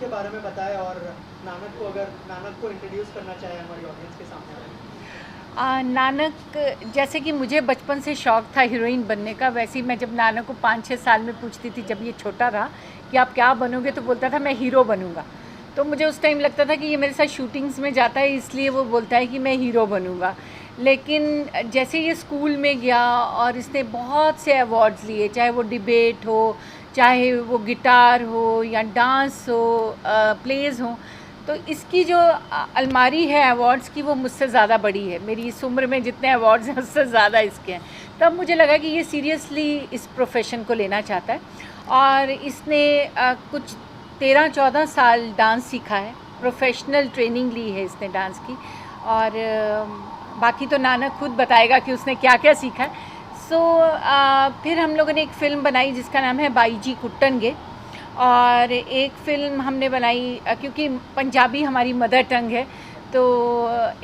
के बारे में बताएं और नानक को इंट्रोड्यूस करना चाहें हमारी ऑडियंस के सामने। नानक, जैसे कि मुझे बचपन से शौक़ था हीरोइन बनने का, वैसे ही मैं जब नानक को 5-6 साल में पूछती थी, जब ये छोटा था, कि आप क्या बनोगे, तो बोलता था मैं हीरो बनूंगा। तो मुझे उस टाइम लगता था कि ये मेरे साथ शूटिंग्स में जाता है, इसलिए वो बोलता है कि मैं हीरो बनूंगा। लेकिन जैसे ये स्कूल में गया और इसने बहुत से अवार्ड्स लिए, चाहे वो डिबेट हो, चाहे वो गिटार हो या डांस हो, प्लेज़ हो, तो इसकी जो अलमारी है अवार्ड्स की, वो मुझसे ज़्यादा बड़ी है। मेरी इस उम्र में जितने अवार्ड्स हैं उससे ज़्यादा इसके हैं। तब मुझे लगा कि ये सीरियसली इस प्रोफेशन को लेना चाहता है। और इसने कुछ 13-14 साल डांस सीखा है, प्रोफेशनल ट्रेनिंग ली है इसने डांस की। और बाकी तो नानक खुद बताएगा कि उसने क्या क्या सीखा है। फिर हम लोगों ने एक फ़िल्म बनाई जिसका नाम है बाईजी कुट्टनगे। और एक फ़िल्म हमने बनाई, क्योंकि पंजाबी हमारी मदर टंग है, तो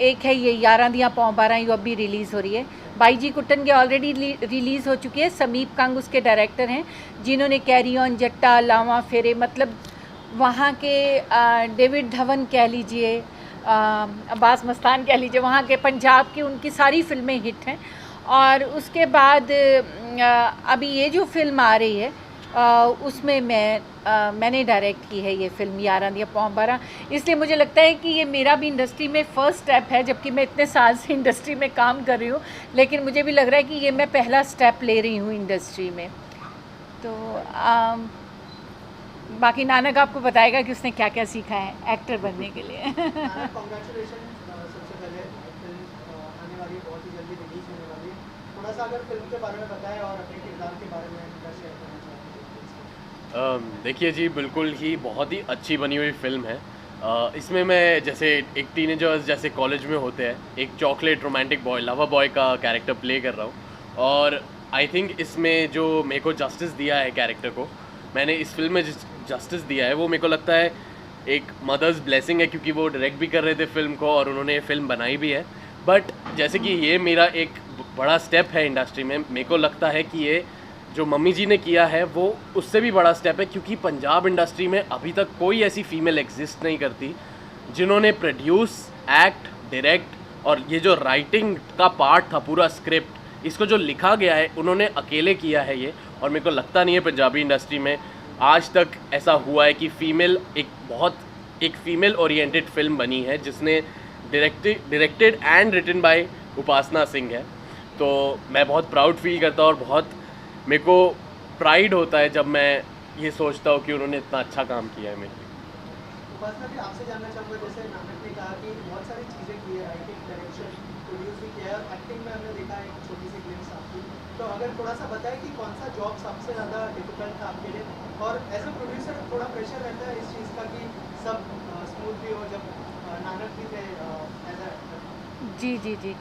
एक है ये 11 दियां पौ 12 जो अभी रिलीज़ हो रही है। बाईजी कुट्टनगे ऑलरेडी रिलीज़ हो चुकी है। समीप कंग उसके डायरेक्टर हैं, जिन्होंने कैरी ऑन जट्टा, लावा फेरे, मतलब वहाँ के डेविड धवन कह लीजिए, अब्बास मस्तान कह लीजिए, वहाँ के पंजाब की उनकी सारी फ़िल्में हिट हैं। और उसके बाद अभी ये जो फ़िल्म आ रही है, उसमें मैंने डायरेक्ट की है ये फ़िल्म 11 दियां पौ 12। इसलिए मुझे लगता है कि ये मेरा भी इंडस्ट्री में फ़र्स्ट स्टेप है, जबकि मैं इतने साल से इंडस्ट्री में काम कर रही हूँ, लेकिन मुझे भी लग रहा है कि ये मैं पहला स्टेप ले रही हूँ इंडस्ट्री में। तो बाकी नानक आपको बताएगा कि उसने क्या क्या सीखा है एक्टर बनने के लिए। कांग्रेचुलेशन सबसे पहले, फिल्म आने वाली है, बहुत ही जल्दी रिलीज होने वाली है। थोड़ा सा अगर फिल्म के बारे में बताएं और अपने किरदार के बारे में शेयर करना चाहें। देखिए जी, बिल्कुल ही बहुत ही अच्छी बनी हुई फ़िल्म है। इसमें मैं जैसे एक टीनेजर्स जैसे कॉलेज में होते हैं, एक chocolate romantic boy, lover boy का कैरेक्टर प्ले कर रहा हूँ। और आई थिंक इसमें जो मेरे को जस्टिस दिया है कैरेक्टर को, मैंने इस फिल्म में जस्टिस दिया है, वो मेरे को लगता है एक मदर्स ब्लेसिंग है, क्योंकि वो डायरेक्ट भी कर रहे थे फ़िल्म को और उन्होंने ये फ़िल्म बनाई भी है। बट जैसे कि ये मेरा एक बड़ा स्टेप है इंडस्ट्री में, मेरे को लगता है कि ये जो मम्मी जी ने किया है वो उससे भी बड़ा स्टेप है, क्योंकि पंजाब इंडस्ट्री में अभी तक कोई ऐसी फीमेल एग्जिस्ट नहीं करती जिन्होंने प्रोड्यूस, एक्ट, डायरेक्ट और ये जो राइटिंग का पार्ट था, पूरा स्क्रिप्ट, इसको जो लिखा गया है उन्होंने अकेले किया है ये। और मेरे को लगता नहीं है पंजाबी इंडस्ट्री में आज तक ऐसा हुआ है कि एक फ़ीमेल ओरिएंटेड फिल्म बनी है जिसने डायरेक्टेड एंड रिटन बाय उपासना सिंह है। तो मैं बहुत प्राउड फील करता हूँ और बहुत मेरे को प्राइड होता है जब मैं ये सोचता हूँ कि उन्होंने इतना अच्छा काम किया है मेरे लिए। उपासना भी आपसे जानना चाहूँगा, जैसे नानक ने कहा कि बहुत सारी चीज़ें की है, राइटिंग, डायरेक्शन, प्रोड्यूस भी किया है और एक्टिंग में हमने देखा है एक छोटी सी ग्लिम्स आपकी। तो अगर थोड़ा सा बताएं कि कौन सा जॉब सबसे ज़्यादा डिफिकल्ट था आपके लिए, और एज अ प्रोड्यूसर थोड़ा प्रेशर रहता है इस चीज़ का कि सब स्मूथली हो, जब नानक भी थे एज अ एक्टर। जी जी जी,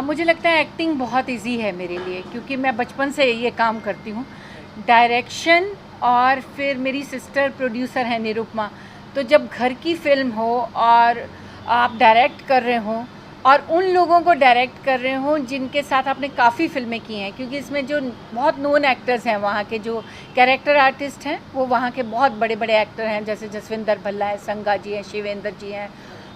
मुझे लगता है एक्टिंग बहुत इजी है मेरे लिए, क्योंकि मैं बचपन से ये काम करती हूँ। डायरेक्शन, और फिर मेरी सिस्टर प्रोड्यूसर है निरुपमा, तो जब घर की फ़िल्म हो और आप डायरेक्ट कर रहे हो और उन लोगों को डायरेक्ट कर रहे हो जिनके साथ आपने काफ़ी फ़िल्में की हैं, क्योंकि इसमें जो बहुत नोन एक्टर्स हैं, वहाँ के जो कैरेक्टर आर्टिस्ट हैं, वो वहाँ के बहुत बड़े बड़े एक्टर हैं, जैसे जसविंदर भल्ला है, संगा जी हैं, शिवेंद्र जी हैं,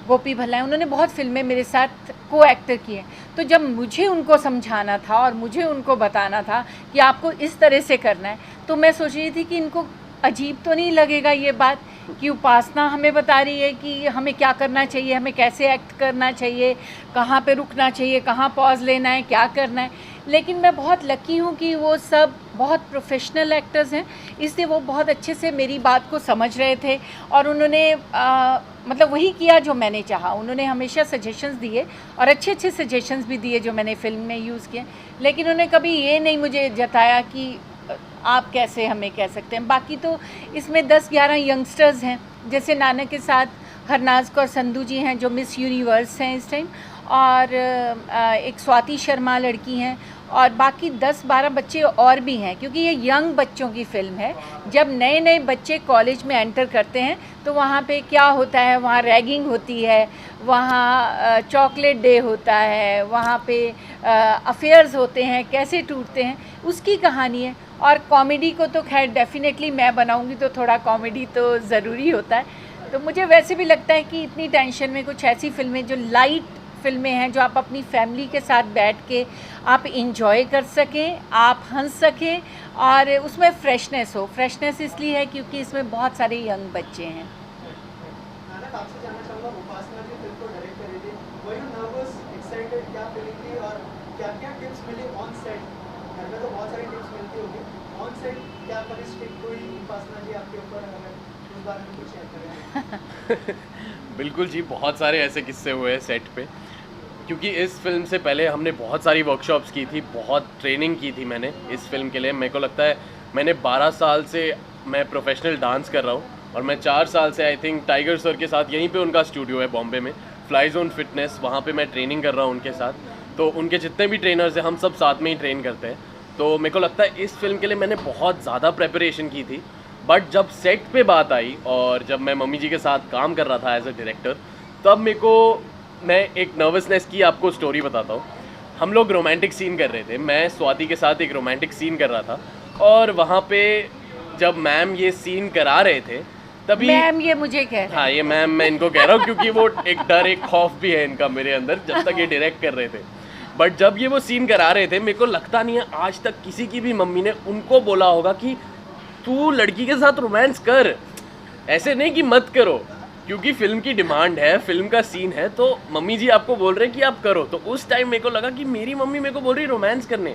गोपी भल्ला है, उन्होंने बहुत फिल्में मेरे साथ को एक्टर की हैं। तो जब मुझे उनको समझाना था और मुझे उनको बताना था कि आपको इस तरह से करना है, तो मैं सोच रही थी कि इनको अजीब तो नहीं लगेगा ये बात कि उपासना हमें बता रही है कि हमें क्या करना चाहिए, हमें कैसे एक्ट करना चाहिए, कहाँ पे रुकना चाहिए, कहाँ पॉज लेना है, क्या करना है। लेकिन मैं बहुत लकी हूँ कि वो सब बहुत प्रोफेशनल एक्टर्स हैं, इसलिए वो बहुत अच्छे से मेरी बात को समझ रहे थे और उन्होंने मतलब वही किया जो मैंने चाहा। उन्होंने हमेशा सजेशंस दिए और अच्छे अच्छे सजेशंस भी दिए जो मैंने फ़िल्म में यूज़ किए, लेकिन उन्होंने कभी ये नहीं मुझे जताया कि आप कैसे हमें कह सकते हैं। बाकी तो इसमें 10-11 यंगस्टर्स हैं, जैसे नानक के साथ हरनाज कौर संधू जी हैं जो मिस यूनिवर्स हैं इस टाइम, और एक स्वाति शर्मा लड़की हैं, और बाकी 10-12 बच्चे और भी हैं, क्योंकि ये यंग बच्चों की फ़िल्म है। जब नए नए बच्चे कॉलेज में एंटर करते हैं तो वहाँ पे क्या होता है, वहाँ रैगिंग होती है, वहाँ चॉकलेट डे होता है, वहाँ पे अफेयर्स होते हैं, कैसे टूटते हैं, उसकी कहानी है। और कॉमेडी को तो खैर डेफिनेटली मैं बनाऊंगी तो थोड़ा कॉमेडी तो ज़रूरी होता है, तो मुझे वैसे भी लगता है कि इतनी टेंशन में कुछ ऐसी फिल्में जो लाइट फिल्में हैं, जो आप अपनी फैमिली के साथ बैठ के आप इंजॉय कर सकें, आप हंस सकें और उसमें फ्रेशनेस हो। फ्रेशनेस इसलिए है क्योंकि इसमें बहुत सारे यंग बच्चे हैं। नानक, आपसे जानना चाहूँगा, उपासना जी फिल्म को डायरेक्ट कर रही थी, वर यू नर्वस, एक्साइटेड, क्या फीलिंग थी और क्या क्या टिप्स मिली ऑन सेट? घर में तो बहुत सारी टिप्स मिलती होगी, ऑन सेट क्या कभी स्ट्रिक्ट हुई उपासना जी आपके ऊपर? अगर उस बारे में कुछ शेयर करें। बिल्कुल जी, बहुत सारे ऐसे किस्से हुए हैं सेट पे, क्योंकि इस फिल्म से पहले हमने बहुत सारी वर्कशॉप्स की थी, बहुत ट्रेनिंग की थी मैंने इस फिल्म के लिए। मेरे को लगता है मैंने 12 साल से मैं प्रोफेशनल डांस कर रहा हूँ और मैं 4 साल से आई थिंक टाइगर सर के साथ, यहीं पे उनका स्टूडियो है बॉम्बे में, फ्लाई जोन फिटनेस, वहाँ पे मैं ट्रेनिंग कर रहा हूँ उनके साथ। तो उनके जितने भी ट्रेनर्स हैं हम सब साथ में ही ट्रेन करते हैं। तो मेरे को लगता है इस फिल्म के लिए मैंने बहुत ज़्यादा प्रेपरेशन की थी, बट जब सेट पे बात आई और जब मैं मम्मी जी के साथ काम कर रहा था एज अ डायरेक्टर, तब मेरे को, मैं एक नर्वसनेस की आपको स्टोरी बताता हूँ। हम लोग रोमांटिक सीन कर रहे थे, मैं स्वाति के साथ एक रोमांटिक सीन कर रहा था और वहाँ पे जब मैम ये सीन करा रहे थे तभी, मैम ये मुझे कह रहे हाँ ये मैम मैं इनको कह रहा हूँ क्योंकि वो एक डर, एक खौफ भी है इनका मेरे अंदर जब तक ये डायरेक्ट कर रहे थे। बट जब ये वो सीन करा रहे थे, मेरे को लगता नहीं है आज तक किसी की भी मम्मी ने उनको बोला होगा कि तू लड़की के साथ रोमांस कर, ऐसे नहीं कि मत करो, क्योंकि फिल्म की डिमांड है, फिल्म का सीन है, तो मम्मी जी आपको बोल रहे हैं कि आप करो। तो उस टाइम मेरे को लगा कि मेरी मम्मी मेरे को बोल रही रोमांस करने,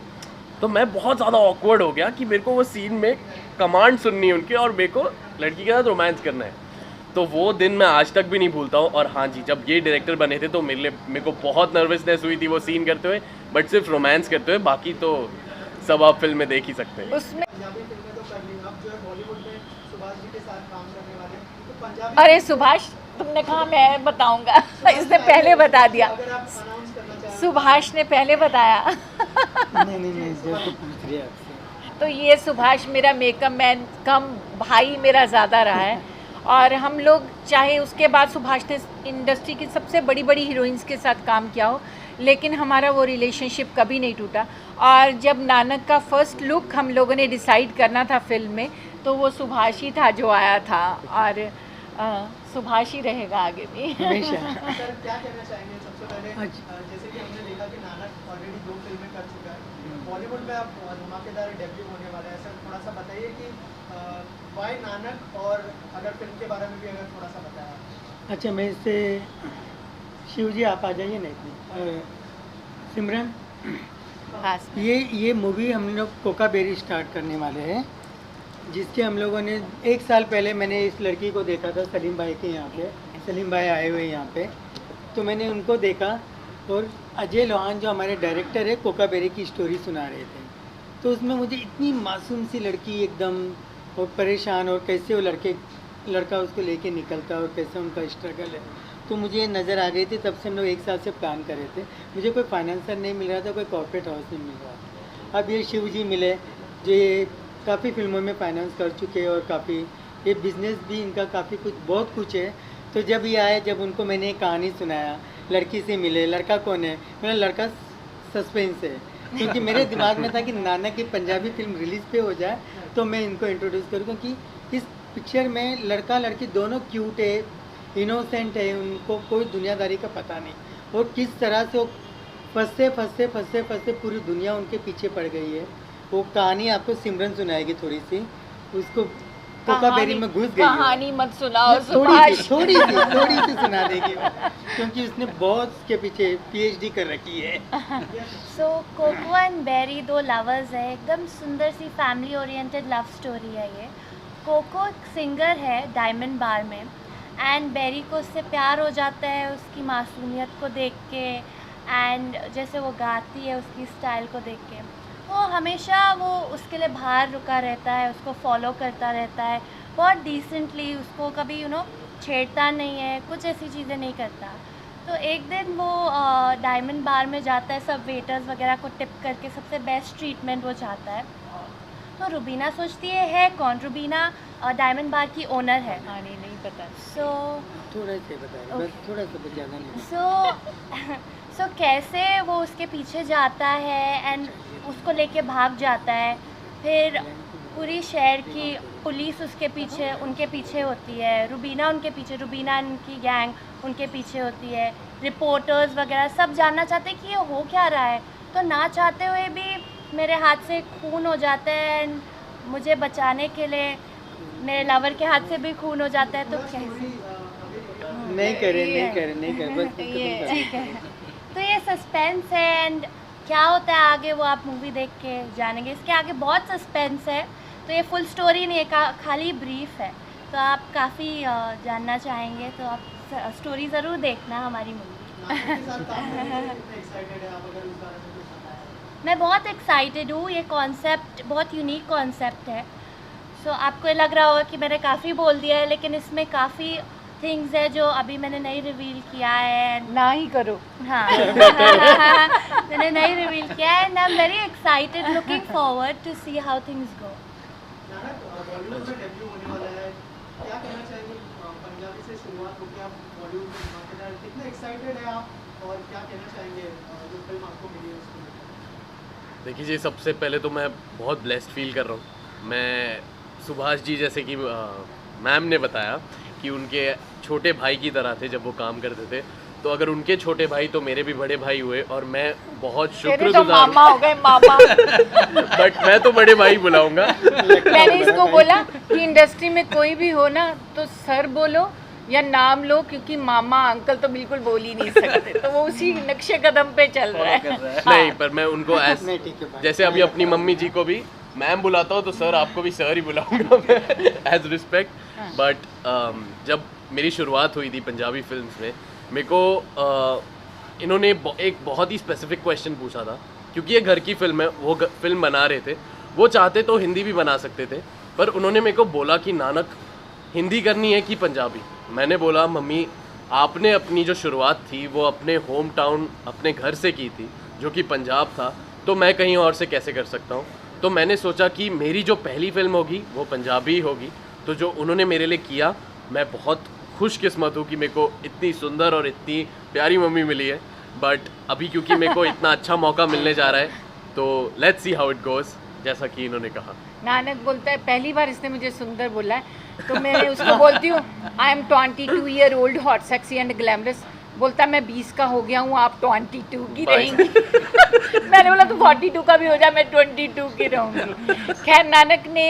तो मैं बहुत ज़्यादा ऑकवर्ड हो गया कि मेरे को वो सीन में कमांड सुननी है उनकी और मेरे को लड़की के साथ रोमांस करना है। तो वो दिन मैं आज तक भी नहीं भूलता हूँ। और हाँ जी, जब ये डायरेक्टर बने थे तो मेरे को बहुत नर्वसनेस हुई थी वो सीन करते हुए, बट सिर्फ रोमांस करते हुए, बाकी तो सब आप फिल्म में देख ही सकते हैं। उसमें। पंजाबी फिल्में तो कर ली, अब जो है बॉलीवुड में सुभाष जी के साथ काम करने वाले, तो पंजाबी अरे सुभाष, तुमने कहा मैं बताऊंगा इसने पहले बता दिया। अगर आप अनाउंस करना चाहें। सुभाष ने पहले बताया। नहीं जो तो पूछ रही है आपसे। तो ये सुभाष मेरा मेकअप मैन कम भाई मेरा ज़्यादा रहा है और हम लोग, चाहे उसके बाद सुभाष ने इंडस्ट्री की सबसे बड़ी बड़ी हीरोइंस के साथ काम किया हो, लेकिन हमारा वो रिलेशनशिप कभी नहीं टूटा। और जब नानक का फर्स्ट लुक हम लोगों ने डिसाइड करना था फिल्म में, तो वो सुभाष ही था जो आया था और सुभाष ही रहेगा आगे भी। हमेशा। सर क्या कहना चाहेंगे सबसे पहले, अच्छा। जैसे कि हमने देखा कि नानक ऑलरेडी 2 फिल्में कर चुका है, बॉलीवुड में आप धमाकेदार डेब्यू होने वाला है, सर थोड़ा सा बताइए कि वाई नानक, और अगर फिल्म के बारे में भी अगर थोड़ा सा बताया। अच्छा, मैं इससे शिव जी आप आ जाइए ना इतनी। सिमरन, हाँ ये मूवी हम लोग कोका बेरी स्टार्ट करने वाले हैं, जिसके हम लोगों ने 1 साल पहले मैंने इस लड़की को देखा था सलीम भाई के यहाँ पे, सलीम भाई आए हुए यहाँ पे, तो मैंने उनको देखा और अजय लोहान जो हमारे डायरेक्टर है कोका बेरी की स्टोरी सुना रहे थे। तो उसमें मुझे इतनी मासूम सी लड़की एकदम, और परेशान, और कैसे वो लड़का उसको लेके निकलता है और कैसे उनका स्ट्रगल है, तो मुझे नज़र आ रही थी। तब से हम लोग 1 साल से प्लान कर रहे थे। मुझे कोई फाइनेंसर नहीं मिल रहा था, कोई कॉर्पोरेट हाउस नहीं मिल रहा था। अब ये शिव जी मिले जो ये काफ़ी फिल्मों में फाइनेंस कर चुके हैं और काफ़ी ये बिज़नेस भी इनका काफ़ी कुछ, बहुत कुछ है। तो जब ये आए, जब उनको मैंने एक कहानी सुनाया, लड़की से मिले, लड़का कौन है, मेरा लड़का सस्पेंस है, क्योंकि मेरे दिमाग में था कि नानक की पंजाबी फिल्म रिलीज़ पे हो जाए तो मैं इनको इंट्रोड्यूस करूँ, क्योंकि इस पिक्चर में लड़का लड़की दोनों क्यूट है, इनोसेंट है, उनको कोई दुनियादारी का पता नहीं, और किस तरह से वो फंसते पूरी दुनिया उनके पीछे पड़ गई है। वो कहानी आपको सिमरन सुनाएगी थोड़ी सी, उसको कोका बेरी में घुस गई है। कहानी मत सुनाओ थोड़ी सुभाष। सी सुना देगी वो, क्योंकि उसने बहुत के पीछे PhD कर रखी है। सो कोको एंड बेरी 2 लवर्स है, एकदम सुंदर सी फैमिली ओरिएंटेड लव स्टोरी है ये। कोको एक सिंगर है डायमंड बार में, एंड बेरी को उससे प्यार हो जाता है उसकी मासूमियत को देख के, एंड जैसे वो गाती है उसकी स्टाइल को देख के। वो हमेशा वो उसके लिए बाहर रुका रहता है, उसको फॉलो करता रहता है बहुत डिसेंटली, उसको कभी छेड़ता नहीं है, कुछ ऐसी चीज़ें नहीं करता। तो एक दिन वो डायमंड बार में जाता है, सब वेटर्स वगैरह को टिप करके सबसे बेस्ट ट्रीटमेंट वो चाहता है। तो रुबीना सोचती है कौन, रुबीना डायमंड बार की ओनर है। हाँ नहीं पता। थोड़ा सा बताइए, बस थोड़ा सा, ज़्यादा नहीं। सो कैसे वो उसके पीछे जाता है एंड उसको लेके भाग जाता है, फिर पूरी शहर की पुलिस उसके पीछे उनके पीछे होती है, रुबीना उनके पीछे, रुबीना उनकी गैंग उनके पीछे होती है, रिपोर्टर्स वगैरह सब जानना चाहते हैं कि ये हो क्या रहा है। तो ना चाहते हुए भी मेरे हाथ से खून हो जाता है, मुझे बचाने के लिए मेरे लवर के हाथ से भी खून हो जाता है। तो कैसे नहीं करे बस ठीक है। तो ये सस्पेंस है एंड क्या होता है आगे वो आप मूवी देख के जानेंगे। इसके आगे बहुत सस्पेंस है, तो ये फुल स्टोरी नहीं है, खाली ब्रीफ है। तो आप काफ़ी जानना चाहेंगे तो आप स्टोरी ज़रूर देखना हमारी मूवी। मैं बहुत एक्साइटेड हूँ, ये कॉन्सेप्ट बहुत यूनिक कॉन्सेप्ट है। सो आपको लग रहा होगा कि मैंने काफ़ी बोल दिया है, लेकिन इसमें काफ़ी थिंग्स है जो अभी मैंने नहीं रिवील किया है। ना ही करो। हाँ मैंने नहीं रिवील किया है and I am very excited, looking forward to see how things go. Bollywood में डेब्यू होने वाला है, क्या कहना चाहेंगे? पंजाबी से शुरुआत होकर आप बॉलीवुड में धमाकेदार, कितने एक्साइटेड हैं आप और क्या कहना चाहेंगे जो फिल्म आपको मिली है उसको? देखिए जी, सबसे पहले तो मैं बहुत ब्लेस्ड फील कर रहा हूँ। मैं सुभाष जी, जैसे कि मैम ने बताया कि उनके छोटे भाई की तरह थे जब वो काम करते थे, तो अगर उनके छोटे भाई तो मेरे भी बड़े भाई हुए और मैं बहुत शुक्रगुजार हूँ। मामा हो गए मामा। बट मैं तो बड़े भाई बुलाऊंगा। मैंने इसको बोला कि इंडस्ट्री में कोई भी हो ना तो सर बोलो या नाम लो, क्योंकि मामा अंकल तो बिल्कुल बोल ही नहीं सकते, तो वो उसी नक्शे कदम पे चल रहा है। नहीं, पर मैं उनको नहीं, ठीक है, जैसे अभी अपनी मम्मी जी को भी मैम बुलाता हूँ, तो सर आपको भी सर ही बुलाऊंगा मैं एज रिस्पेक्ट। बट जब मेरी शुरुआत हुई थी पंजाबी फिल्म्स में, मेरे को इन्होंने एक बहुत ही स्पेसिफिक क्वेश्चन पूछा था, क्योंकि ये घर की फिल्म है, वो फिल्म बना रहे थे, वो चाहते तो हिंदी भी बना सकते थे, पर उन्होंने मेरे को बोला कि नानक हिंदी करनी है कि पंजाबी। मैंने बोला मम्मी, आपने अपनी जो शुरुआत थी वो अपने होम टाउन, अपने घर से की थी, जो कि पंजाब था, तो मैं कहीं और से कैसे कर सकता हूँ। तो मैंने सोचा कि मेरी जो पहली फिल्म होगी वो पंजाबी होगी। तो जो उन्होंने मेरे लिए किया, मैं बहुत खुशकिस्मत हूँ कि मेरे को इतनी सुंदर और इतनी प्यारी मम्मी मिली है। बट अभी क्योंकि मेरे को इतना अच्छा मौका मिलने जा रहा है, तो let's see how it goes, जैसा कि इन्होंने कहा। नानक बोलता है, पहली बार इसने मुझे सुंदर बोला है, तो मैं उसको बोलती हूँ I am 22 year old, hot, sexy and glamorous. बोलता मैं 20 का हो गया हूँ, आप 22 की रहेंगी। मैंने बोला तो 42 का भी हो जाए, मैं 22 की रहूँगी। खैर, नानक ने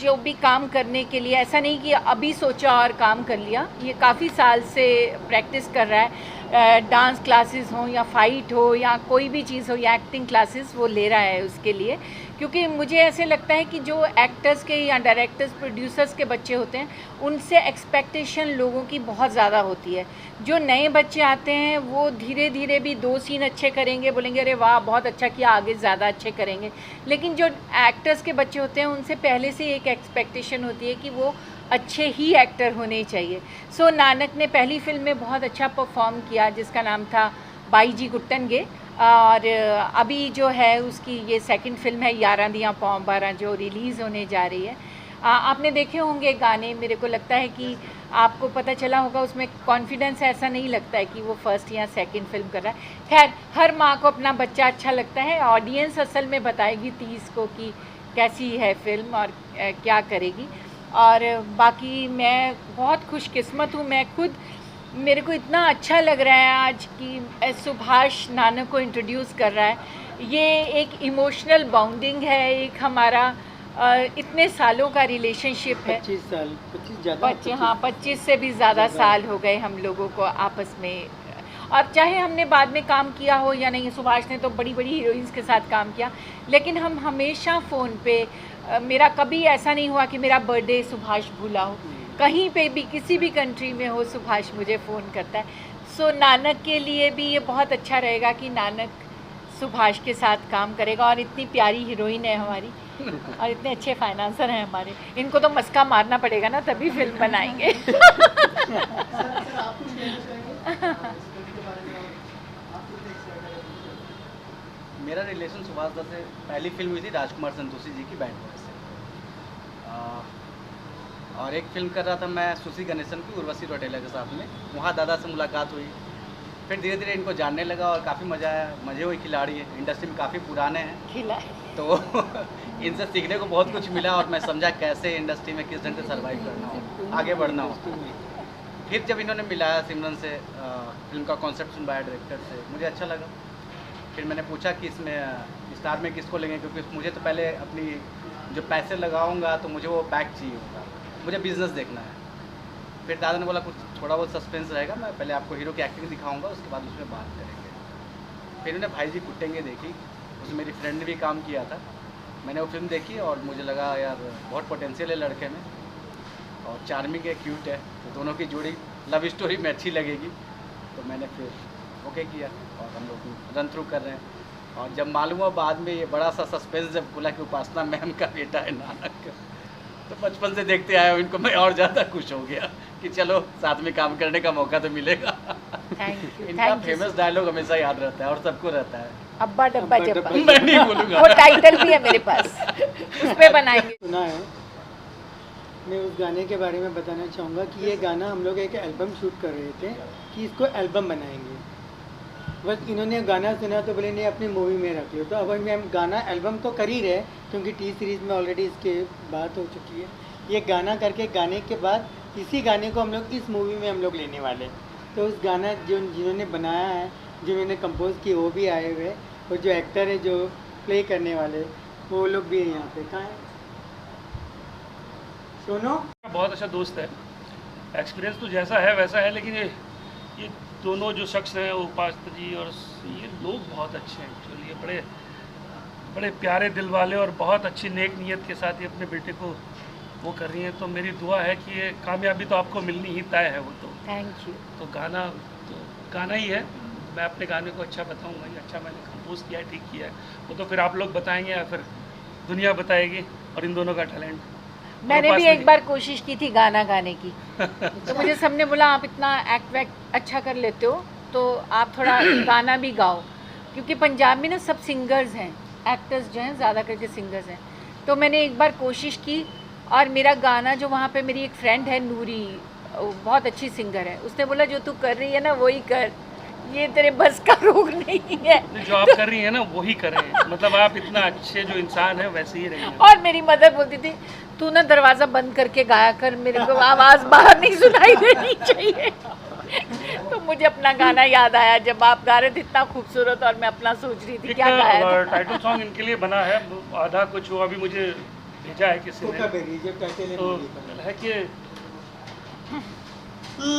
जो भी काम करने के लिए, ऐसा नहीं कि अभी सोचा और काम कर लिया, ये काफ़ी साल से प्रैक्टिस कर रहा है। डांस क्लासेस हो या फाइट हो या कोई भी चीज़ हो या एक्टिंग क्लासेस वो ले रहा है उसके लिए, क्योंकि मुझे ऐसे लगता है कि जो एक्टर्स के या डायरेक्टर्स, प्रोड्यूसर्स के बच्चे होते हैं, उनसे एक्सपेक्टेशन लोगों की बहुत ज़्यादा होती है। जो नए बच्चे आते हैं वो धीरे धीरे भी 2 सीन अच्छे करेंगे, बोलेंगे अरे वाह बहुत अच्छा किया, आगे ज़्यादा अच्छे करेंगे। लेकिन जो एक्टर्स के बच्चे होते हैं उनसे पहले से एक एक्सपेक्टेशन होती है कि वो अच्छे ही एक्टर होने चाहिए। सो नानक ने पहली फिल्म में बहुत अच्छा परफॉर्म किया, जिसका नाम था बाई जी गुट्टनगे, और अभी जो है उसकी ये सेकंड फिल्म है यारां दियां पौं 12, जो रिलीज़ होने जा रही है। आपने देखे होंगे गाने, मेरे को लगता है कि आपको पता चला होगा, उसमें कॉन्फिडेंस ऐसा नहीं लगता है कि वो फर्स्ट या सेकंड फिल्म कर रहा है। खैर, हर माँ को अपना बच्चा अच्छा लगता है, ऑडियंस असल में बताएगी 30 को कि कैसी है फिल्म और क्या करेगी। और बाकी मैं बहुत खुशकिस्मत हूँ, मैं खुद, मेरे को इतना अच्छा लग रहा है आज कि सुभाष नानक को इंट्रोड्यूस कर रहा है। ये एक इमोशनल बॉन्डिंग है, एक हमारा इतने सालों का रिलेशनशिप है। 25 साल, 25 ज़्यादा, 25, हाँ 25 से भी ज़्यादा साल हो गए हम लोगों को आपस में। और चाहे हमने बाद में काम किया हो या नहीं, सुभाष ने तो बड़ी बड़ी हीरोइंस के साथ काम किया, लेकिन हम हमेशा फ़ोन पे, मेरा कभी ऐसा नहीं हुआ कि मेरा बर्थडे सुभाष भूला हो, कहीं पे भी किसी भी कंट्री में हो सुभाष मुझे फ़ोन करता है। सो नानक के लिए भी ये बहुत अच्छा रहेगा कि नानक सुभाष के साथ काम करेगा, और इतनी प्यारी हीरोइन है हमारी और इतने अच्छे फाइनेंसर हैं हमारे, इनको तो मस्का मारना पड़ेगा ना तभी फिल्म बनाएंगे। सर आप कुछ कहना चाहेंगे इस फिल्म के बारे में, आप कितने एक्साइटेड हैं? मेरा रिलेशन सुभाष दा से पहली फिल्म हुई थी राजकुमार संतोषी जी की बैंड बॉय से, और एक फिल्म कर रहा था मैं सुशी गणेशन की, उर्वशी रौटेला के साथ में। वहाँ दादा से मुलाकात हुई, फिर धीरे धीरे इनको जानने लगा और काफ़ी मज़ा आया। मज़े हुए खिलाड़ी है, इंडस्ट्री में काफ़ी पुराने हैं, खिला तो इनसे सीखने को बहुत कुछ मिला और मैं समझा कैसे इंडस्ट्री में किस ढंग से सर्वाइव करना हो, आगे बढ़ना हो। फिर जब इन्होंने मिलाया सिमरन से, फिल्म का कॉन्सेप्ट सुनवाया डायरेक्टर से, मुझे अच्छा लगा। फिर मैंने पूछा कि इसमें स्टार में किसको लेंगे, क्योंकि मुझे तो पहले अपनी जो पैसे लगाऊंगा तो मुझे वो बैक चाहिए होगा, मुझे बिज़नेस देखना है। फिर दादा ने बोला कुछ थोड़ा बहुत सस्पेंस रहेगा, मैं पहले आपको हीरो की एक्टिंग दिखाऊंगा, उसके बाद उसमें बात करेंगे। फिर उन्हें भाई जी कुटेंगे देखी, उसमें मेरी फ्रेंड ने भी काम किया था। मैंने वो फिल्म देखी और मुझे लगा यार बहुत पोटेंशियल है लड़के में, और चार्मिंग है, क्यूट है, तो दोनों की जोड़ी लव स्टोरी में अच्छी लगेगी। तो मैंने फिर ओके किया और हम लोग रन थ्रू कर रहे हैं। और जब मालूम हुआ बाद में ये बड़ा सा सस्पेंस जब खुला कि उपासना मैम का बेटा है नानक, तो बचपन से देखते आए इनको, मैं और ज़्यादा खुश हो गया कि चलो साथ में काम करने का मौका तो मिलेगा। थैंक इनका यू फेमस डायलॉग हमेशा याद रहता है और सबको रहता है। अब्बा डब्बा अब्बा जब्बा, डब्बा। मैं नहीं बोलूँगा। वो टाइटल भी है मेरे पास, उस पे बनाएंगे। सुना है। मैं उस गाने के बारे में बताना चाहूँगा कि ये गाना हम लोग एक एल्बम शूट कर रहे थे कि इसको एल्बम बनाएंगे। बस इन्होंने गाना सुना तो बोले नहीं अपनी मूवी में रख लो, तो अब हम गाना एल्बम तो कर ही रहे, क्योंकि टी सीरीज़ में ऑलरेडी इसके बात हो चुकी है। ये गाना करके गाने के बाद इसी गाने को हम लोग इस मूवी में हम लोग लेने वाले हैं। तो उस गाना जो जिन्होंने बनाया है, जिन्होंने कंपोज की, वो भी आए हुए, और जो एक्टर है जो प्ले करने वाले वो लोग भी हैं यहाँ पे। कहाँ है सुनो? बहुत अच्छा दोस्त है, एक्सपीरियंस तो जैसा है वैसा है, लेकिन ये दोनों जो शख्स हैं, उपासना जी और ये लोग बहुत अच्छे हैं एक्चुअली। ये बड़े बड़े प्यारे दिल वाले और बहुत अच्छी नेक नीयत के साथ ये अपने बेटे को वो कर रही हैं। तो मेरी दुआ है कि ये कामयाबी तो आपको मिलनी ही तय है। वो थैंक यू। तो गाना ही है। मैं अपने गाने को अच्छा बताऊंगा, ये अच्छा मैंने कंपोज किया है, ठीक किया है, वो तो फिर आप लोग बताएंगे या फिर दुनिया बताएगी। और इन दोनों का टैलेंट मैंने भी एक बार कोशिश की थी गाना गाने की, तो मुझे सबने बोला आप इतना एक्ट वैक्ट अच्छा कर लेते हो तो आप थोड़ा गाना भी गाओ, क्योंकि पंजाब में ना सब सिंगर्स हैं, एक्टर्स जो हैं ज़्यादा करके सिंगर्स हैं। तो मैंने एक बार कोशिश की और मेरा गाना जो वहाँ पे मेरी एक फ्रेंड है नूरी, वो बहुत अच्छी सिंगर है, उसने बोला जो तू कर रही है ना वही कर, ये तेरे बस का रोग नहीं है। जो आप कर रही हैं ना वही करें, मतलब आप इतना अच्छे जो इंसान है वैसे ही रहेंगे। और मेरी मदर बोलती थी तू ना दरवाज़ा बंद करके गाया कर, मेरे को आवाज़ बाहर नहीं सुनाई देनी चाहिए। तो मुझे अपना गाना याद आया जब आप गा रहे थे इतना खूबसूरत, और मैं अपना सोच रही थी क्या गाया था। टाइटल सॉन्ग इनके लिए बना है, आधा कुछ वो अभी मुझे भेजा है किसी कोका ने, बेरी जब टाइटल है तो मूवी का। है कि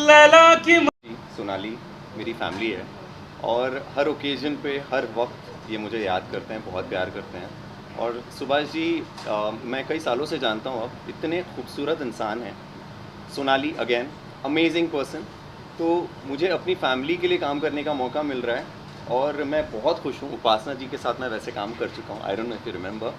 लैला की सोनाली मेरी फैमिली है और हर ओकेजन पे हर वक्त ये मुझे याद करते हैं, बहुत प्यार करते हैं। और सुभाष जी मैं कई सालों से जानता हूँ, अब इतने खूबसूरत इंसान हैं। Sonali again amazing person. तो मुझे अपनी फैमिली के लिए काम करने का मौका मिल रहा है और मैं बहुत खुश हूँ। उपासना जी के साथ मैं वैसे काम कर चुका हूँ, I don't know if you remember,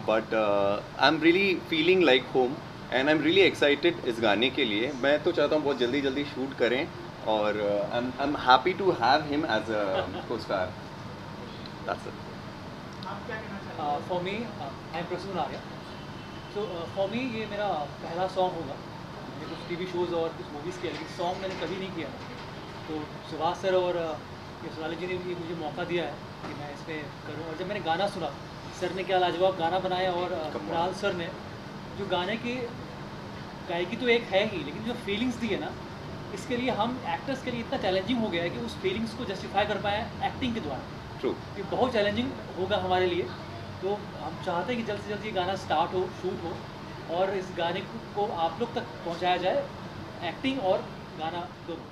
but I am really feeling like home and I am really excited इस गाने के लिए। मैं तो चाहता हूँ बहुत जल्दी जल्दी शूट करें और I am happy to have him as a co-star. That's it. For me I am Prasoon Arya. So for me ये मेरा पहला सॉन्ग होगा। मैंने कुछ टीवी शोज़ और कुछ मूवीज़ किया, लेकिन सॉन्ग मैंने कभी नहीं किया। तो सुभाष सर और सोनाली जी ने ये मुझे मौका दिया है कि मैं इस पर करूँ। और जब मैंने गाना सुना, सर ने क्या लाजवाब गाना बनाया, और कुणाल सर ने जो गाने की गायकी तो एक है ही, लेकिन जो फीलिंग्स दी है ना, इसके लिए हम एक्टर्स के लिए इतना चैलेंजिंग हो गया है कि उस फीलिंग्स को जस्टिफाई कर पाए एक्टिंग के द्वारा। ट्रू। ये बहुत चैलेंजिंग होगा हमारे लिए। तो हम चाहते हैं कि जल्द से जल्द ये गाना स्टार्ट हो, शूट हो और इस गाने को आप लोग तक पहुंचाया जाए, एक्टिंग और गाना दोनों।